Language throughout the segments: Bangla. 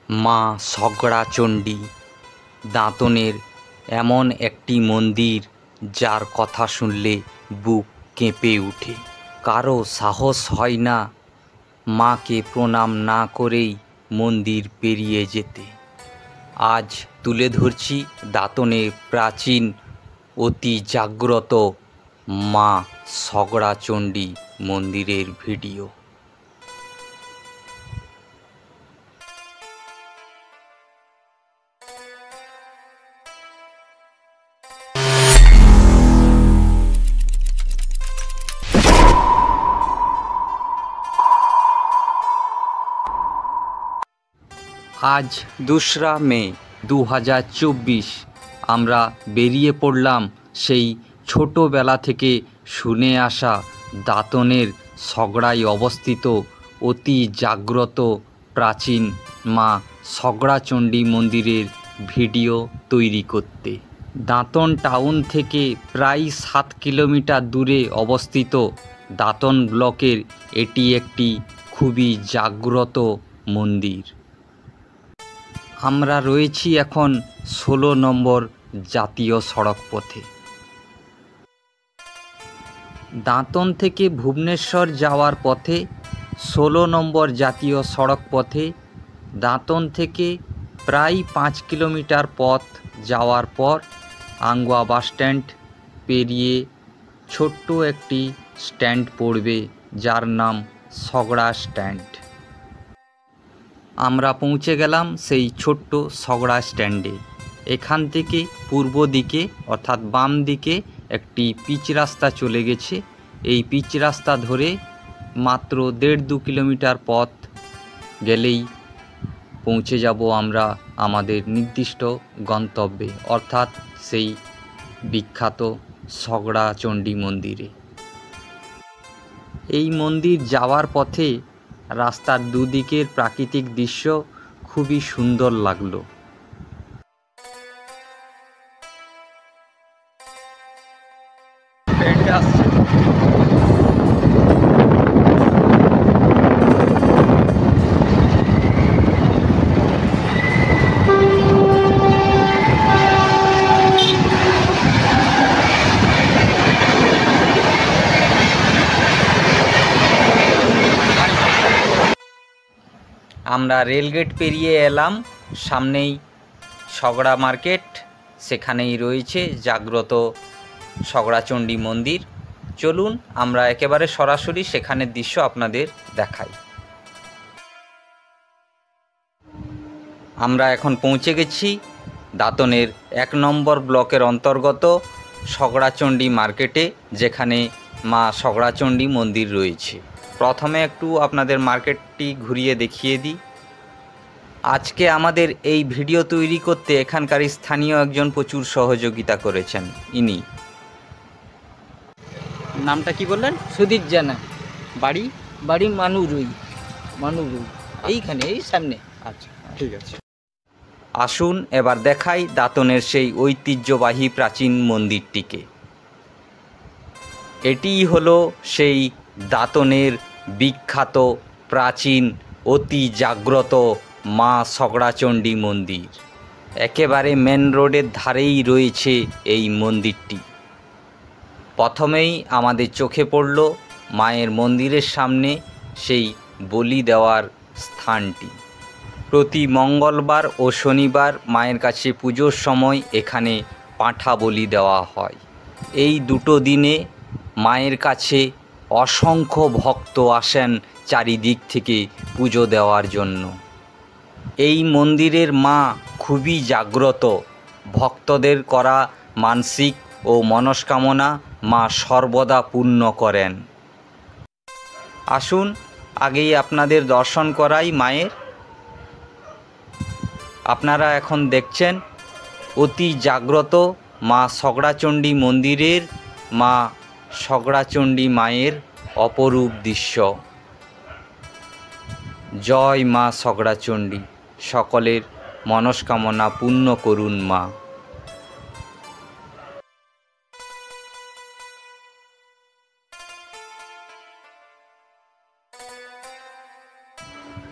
মা সগড়া চণ্ডী দাঁতনের এমন একটি মন্দির যার কথা শুনলে বুক কেঁপে ওঠে। কারো সাহস হয় না মাকে প্রণাম না করেই মন্দির পেরিয়ে যেতে। আজ তুলে ধরছি দাঁতনের প্রাচীন অতি জাগ্রত মা সগড়া চণ্ডী মন্দিরের ভিডিও। আজ 2রা মে 2024 আমরা বেরিয়ে পড়লাম সেই ছোটোবেলা থেকে শুনে আসা দাঁতনের সগড়ায় অবস্থিত অতি জাগ্রত প্রাচীন মা সগড়া চণ্ডী মন্দিরের ভিডিও তৈরি করতে। দাঁতন টাউন থেকে প্রায় 7 কিলোমিটার দূরে অবস্থিত দাঁতন ব্লকের এটি একটি খুবই জাগ্রত মন্দির। আমরা রয়েছি এখন 16 নম্বর জাতীয় সড়ক পথে। দাঁতন থেকে ভুবনেশ্বর যাওয়ার পথে 16 নম্বর জাতীয় সড়ক পথে দাঁতন থেকে প্রায় 5 কিলোমিটার পথ যাওয়ার পর আঙ্গুয়া বাসস্ট্যান্ড পেরিয়ে ছোট্ট একটি স্ট্যান্ড পড়বে যার নাম সগড়া স্ট্যান্ড। আমরা পৌঁছে গেলাম সেই ছোট্ট সগড়া স্ট্যান্ডে। এখান থেকে পূর্ব দিকে অর্থাৎ বাম দিকে একটি পিচ রাস্তা চলে গেছে। এই পিচ রাস্তা ধরে মাত্র 1.5-2 কিলোমিটার পথ গেলেই পৌঁছে যাব আমরা আমাদের নির্দিষ্ট গন্তব্যে, অর্থাৎ সেই বিখ্যাত সগড়া চণ্ডী মন্দিরে। এই মন্দির যাওয়ার পথে রাস্তার দুদিকের প্রাকৃতিক দৃশ্য খুবই সুন্দর লাগলো। আমরা রেলগেট পেরিয়ে এলাম, সামনেই সগড়া মার্কেট, সেখানেই রয়েছে জাগ্রত সগড়া চণ্ডী মন্দির। চলুন আমরা একেবারে সরাসরি সেখানের দৃশ্য আপনাদের দেখাই। আমরা এখন পৌঁছে গেছি দাঁতনের 1 নম্বর ব্লকের অন্তর্গত সগড়া চণ্ডী মার্কেটে, যেখানে মা সগড়া চণ্ডী মন্দির রয়েছে। প্রথমে একটু আপনাদের মার্কেটটি ঘুরিয়ে দেখিয়ে দিই। আজকে আমাদের এই ভিডিও তৈরি করতে এখানকার স্থানীয় একজন প্রচুর সহযোগিতা করেছেন। ইনি নামটা কি বললেন? সুদীপ জানা। বাড়ি? বাড়ি মানুরুই এইখানে, এই সামনে। আচ্ছা, ঠিক আছে। আসুন এবার দেখাই দাঁতনের সেই ঐতিহ্যবাহী প্রাচীন মন্দিরটিকে। এটিই হলো সেই দাঁতনের বিখ্যাত প্রাচীন অতি জাগ্রত মা সগড়া চণ্ডী মন্দির। একেবারে মেন রোডের ধারেই রয়েছে এই মন্দিরটি। প্রথমেই আমাদের চোখে পড়ল মায়ের মন্দিরের সামনে সেই বলি দেওয়ার স্থানটি। প্রতি মঙ্গলবার ও শনিবার মায়ের কাছে পুজোর সময় এখানে পাঁঠা বলি দেওয়া হয়। এই দুটো দিনে মায়ের কাছে অসংখ্য ভক্ত আসেন চারিদিক থেকে পুজো দেওয়ার জন্য। এই মন্দিরের মা খুবই জাগ্রত। ভক্তদের করা মানসিক ও মনস্কামনা মা সর্বদা পূর্ণ করেন। আসুন আগেই আপনাদের দর্শন করাই মায়ের। আপনারা এখন দেখছেন অতি জাগ্রত মা সগড়া চণ্ডী মন্দিরের মা সগড়া চণ্ডী মায়ের অপরূপ দৃশ্য। জয় মা সগড়া চণ্ডী, সকলের মনস্কামনা পূর্ণ করুন মা।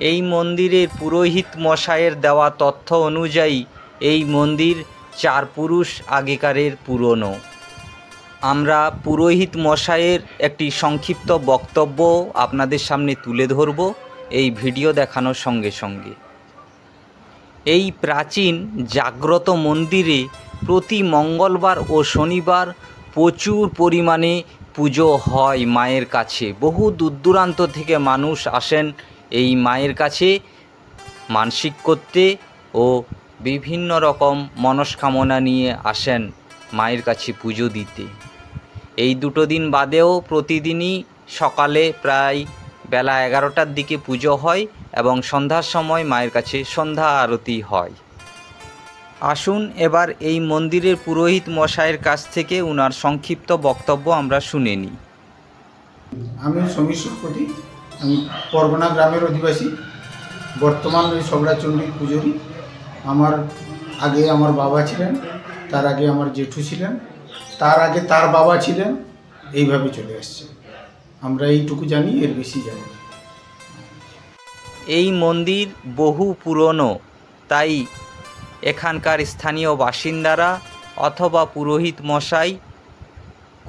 এই মন্দিরের পুরোহিত মশাইয়ের দেওয়া তথ্য অনুযায়ী এই মন্দির 4 পুরুষ আগেকারের পুরনো। আমরা পুরোহিত মশাইয়ের একটি সংক্ষিপ্ত বক্তব্য আপনাদের সামনে তুলে ধরব এই ভিডিও দেখানোর সঙ্গে সঙ্গে। এই প্রাচীন জাগ্রত মন্দিরে প্রতি মঙ্গলবার ও শনিবার প্রচুর পরিমাণে পুজো হয় মায়ের কাছে। বহু দূর দূরান্ত থেকে মানুষ আসেন এই মায়ের কাছে মানসিক করতে ও বিভিন্ন রকম মনস্কামনা নিয়ে আসেন মায়ের কাছে পুজো দিতে। এই 2 দিন বাদেও প্রতিদিনই সকালে প্রায় বেলা 11টার দিকে পুজো হয় এবং সন্ধ্যার সময় মায়ের কাছে সন্ধ্যা আরতি হয়। আসুন এবার এই মন্দিরের পুরোহিত মশাইয়ের কাছ থেকে ওনার সংক্ষিপ্ত বক্তব্য আমরা শুনে নিই। আমি সমীর সুখপতি, আমি পরগনা গ্রামের অধিবাসী। বর্তমান ওই সগড়াচণ্ডী পুজোরই। আগে আমার বাবা ছিলেন, তার আগে আমার জেঠু ছিলেন, তার আগে তার বাবা ছিলেন, এইভাবে চলে আসছে। আমরা এইটুকু জানি, এর বেশি জানি না। এই মন্দির বহু পুরনো, তাই এখানকার স্থানীয় বাসিন্দারা অথবা পুরোহিত মশাই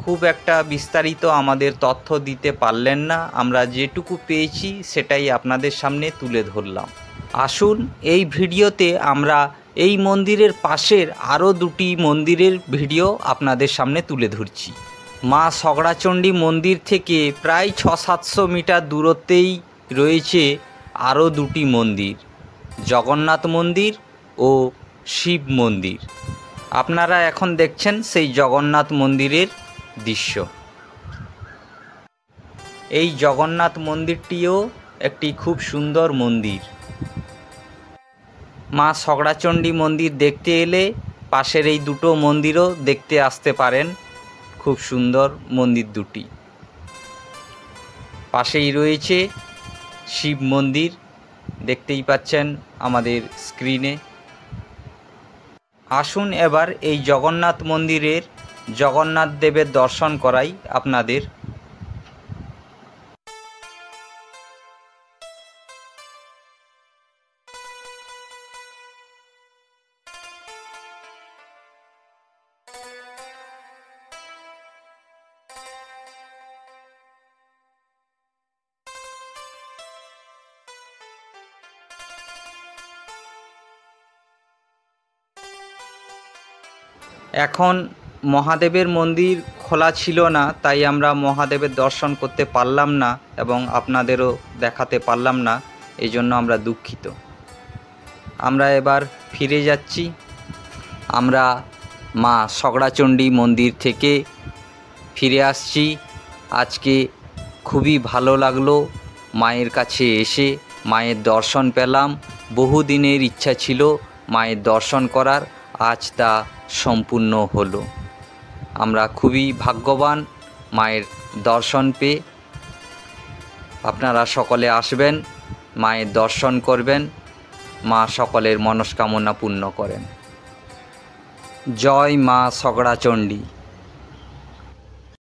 খুব একটা বিস্তারিত আমাদের তথ্য দিতে পারলেন না। আমরা যেটুকু পেয়েছি সেটাই আপনাদের সামনে তুলে ধরলাম। আসুন এই ভিডিওতে আমরা এই মন্দিরের পাশের আরও 2টি মন্দিরের ভিডিও আপনাদের সামনে তুলে ধরছি। মা সগড়াচণ্ডী মন্দির থেকে প্রায় 600-700 মিটার দূরত্বেই রয়েছে আরও 2টি মন্দির, জগন্নাথ মন্দির ও শিব মন্দির। আপনারা এখন দেখছেন সেই জগন্নাথ মন্দিরের দৃশ্য। এই জগন্নাথ মন্দিরটিও একটি খুব সুন্দর মন্দির। মা সগড়াচণ্ডী মন্দির দেখতে এলে পাশের এই 2টো মন্দিরও দেখতে আসতে পারেন। খুব সুন্দর মন্দির 2টি। পাশেই রয়েছে শিব মন্দির, দেখতেই পাচ্ছেন আমাদের স্ক্রিনে। আসুন এবার এই জগন্নাথ মন্দিরের জগন্নাথ দেবের দর্শন করাই আপনাদের। এখন মহাদেবের মন্দির খোলা ছিল না, তাই আমরা মহাদেবের দর্শন করতে পারলাম না এবং আপনাদেরও দেখাতে পারলাম না, এই জন্য আমরা দুঃখিত। আমরা এবার ফিরে যাচ্ছি। আমরা মা সগড়াচণ্ডী মন্দির থেকে ফিরে আসছি। আজকে খুবই ভালো লাগলো মায়ের কাছে এসে, মায়ের দর্শন পেলাম। বহুদিনের ইচ্ছা ছিল মায়ের দর্শন করার, আজ তা সম্পূর্ণ হলো। আমরা খুবই ভাগ্যবান মায়ের দর্শন পেয়ে। আপনারা সকলে আসবেন, মায়ের দর্শন করবেন, মা সকলের মনস্কামনা পূর্ণ করেন। জয় মা সগড়াচণ্ডী।